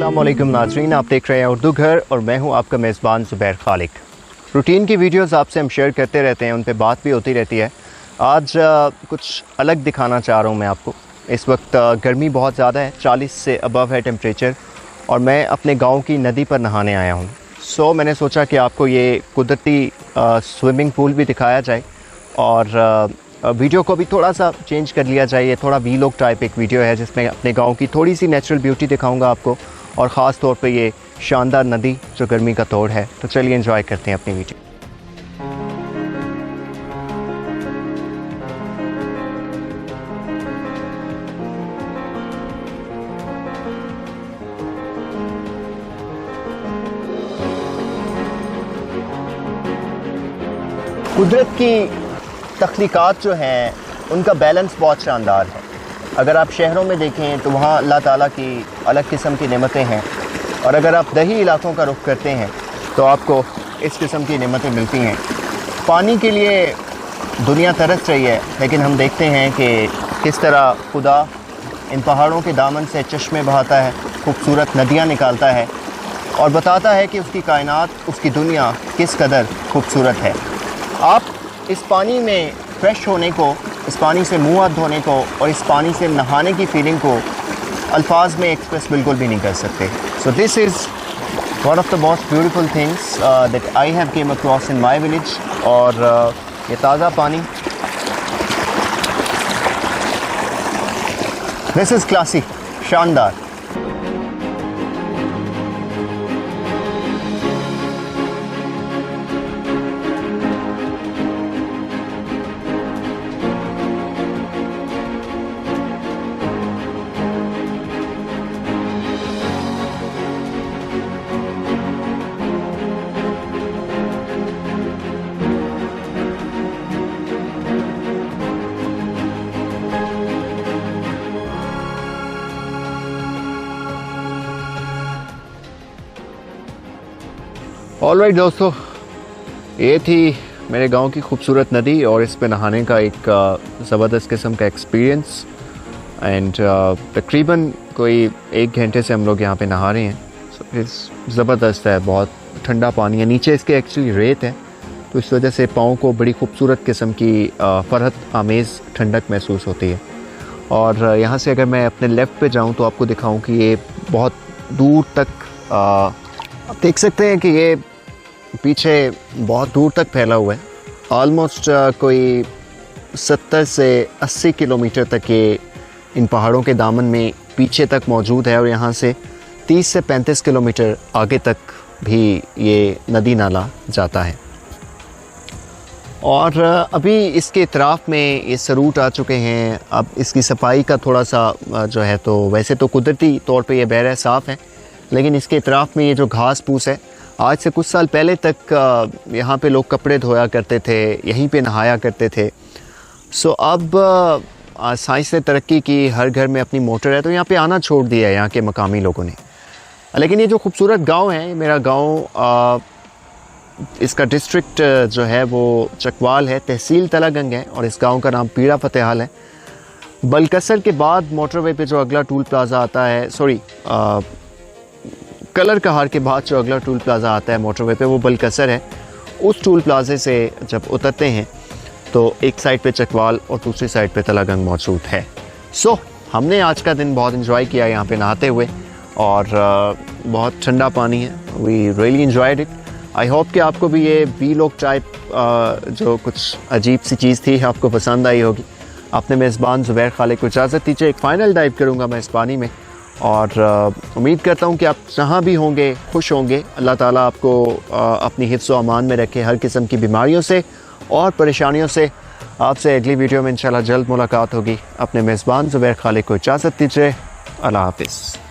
अस्सलाम वालेकुम नाज़रीन, आप देख रहे हैं उर्दू घर और मैं हूं आपका मेज़बान ज़ुबैर खालिक। रूटीन की वीडियोस आपसे हम शेयर करते रहते हैं, उन पे बात भी होती रहती है। आज कुछ अलग दिखाना चाह रहा हूं मैं आपको। इस वक्त गर्मी बहुत ज़्यादा है, 40 से अबव है टेम्परेचर, और मैं अपने गांव की नदी पर नहाने आया हूं। सो मैंने सोचा कि आपको ये कुदरती स्विमिंग पूल भी दिखाया जाए और वीडियो को भी थोड़ा सा चेंज कर लिया जाए। ये थोड़ा वीलॉग टाइप एक वीडियो है जिसमें अपने गांव की थोड़ी सी नेचुरल ब्यूटी दिखाऊंगा आपको, और ख़ास तौर पे ये शानदार नदी जो गर्मी का तोड़ है। तो चलिए एंजॉय करते हैं अपनी वीडियो। कुदरत की तख्लीक़ात जो हैं उनका बैलेंस बहुत शानदार है। अगर आप शहरों में देखें तो वहाँ अल्लाह ताला की अलग किस्म की नेमतें हैं, और अगर आप दही इलाकों का रुख करते हैं तो आपको इस किस्म की नेमतें मिलती हैं। पानी के लिए दुनिया तरस रही है, लेकिन हम देखते हैं कि किस तरह खुदा इन पहाड़ों के दामन से चश्मे बहाता है, खूबसूरत नदियाँ निकालता है और बताता है कि उसकी कायनात, उसकी दुनिया किस कदर खूबसूरत है। आप इस पानी में फ़्रेश होने को, इस पानी से मुँह हाथ धोने को और इस पानी से नहाने की फ़ीलिंग को अल्फाज में एक्सप्रेस बिल्कुल भी नहीं कर सकते। So this is one of the most beautiful things that I have came across in my village. और ये ताज़ा पानी, दिस इज़ क्लासिक, शानदार। ऑलराइट दोस्तों, ये थी मेरे गांव की खूबसूरत नदी और इस पे नहाने का एक ज़बरदस्त किस्म का एक्सपीरियंस। एंड तकरीबन कोई 1 घंटे से हम लोग यहाँ पे नहा रहे हैं। सो ज़बरदस्त है, बहुत ठंडा पानी है। नीचे इसके एक्चुअली रेत है, तो इस वजह से पाँव को बड़ी खूबसूरत किस्म की फ़रहत आमेज़ ठंडक महसूस होती है। और यहाँ से अगर मैं अपने लेफ़्ट पे जाऊँ तो आपको दिखाऊँ कि ये बहुत दूर तक आप देख सकते हैं कि ये पीछे बहुत दूर तक फैला हुआ है। ऑलमोस्ट कोई 70 से 80 किलोमीटर तक ये इन पहाड़ों के दामन में पीछे तक मौजूद है, और यहाँ से 30 से 35 किलोमीटर आगे तक भी ये नदी नाला जाता है। और अभी इसके इतराफ़ में ये सरूट आ चुके हैं। अब इसकी सफाई का थोड़ा सा जो है, तो वैसे तो कुदरती तौर पे ये बहर है, साफ़ है, लेकिन इसके इतराफ़ में ये जो घास फूस है, आज से कुछ साल पहले तक यहाँ पे लोग कपड़े धोया करते थे, यहीं पे नहाया करते थे। सो अब साइंस ने तरक्की की, हर घर में अपनी मोटर है, तो यहाँ पे आना छोड़ दिया है यहाँ के मकामी लोगों ने। लेकिन ये जो खूबसूरत गांव है, मेरा गांव, इसका डिस्ट्रिक्ट जो है वो चकवाल है, तहसील तलागंग है, और इस गाँव का नाम पीड़ा फतेहाल है। बलकसर के बाद मोटरवे पे जो अगला टूल प्लाज़ा आता है, कलर कहार के बाद जो अगला टूल प्लाज़ा आता है मोटरवे पे, वो बलकसर है। उस टूल प्लाज़े से जब उतरते हैं तो एक साइड पे चकवाल और दूसरी साइड पे तलागंग मौजूद है। सो हमने आज का दिन बहुत इन्जॉय किया यहाँ पे नहाते हुए, और बहुत ठंडा पानी है। We really enjoyed it. I hope कि आपको भी ये वीलॉग टाइप जो कुछ अजीब सी चीज़ थी आपको पसंद आई होगी। अपने मेज़बान ज़ुबैर खालिक को इजाज़त दीजिए। एक फ़ाइनल डाइव करूँगा मैं इस पानी में, और उम्मीद करता हूँ कि आप जहाँ भी होंगे खुश होंगे। अल्लाह ताला आपको अपनी हिफ्ज़ व अमान में रखे, हर किस्म की बीमारियों से और परेशानियों से। आपसे अगली वीडियो में इंशाल्लाह जल्द मुलाकात होगी। अपने मेज़बान ज़ुबैर खालिक को इजाज़त दीजिए। अल्लाह हाफ़िज़।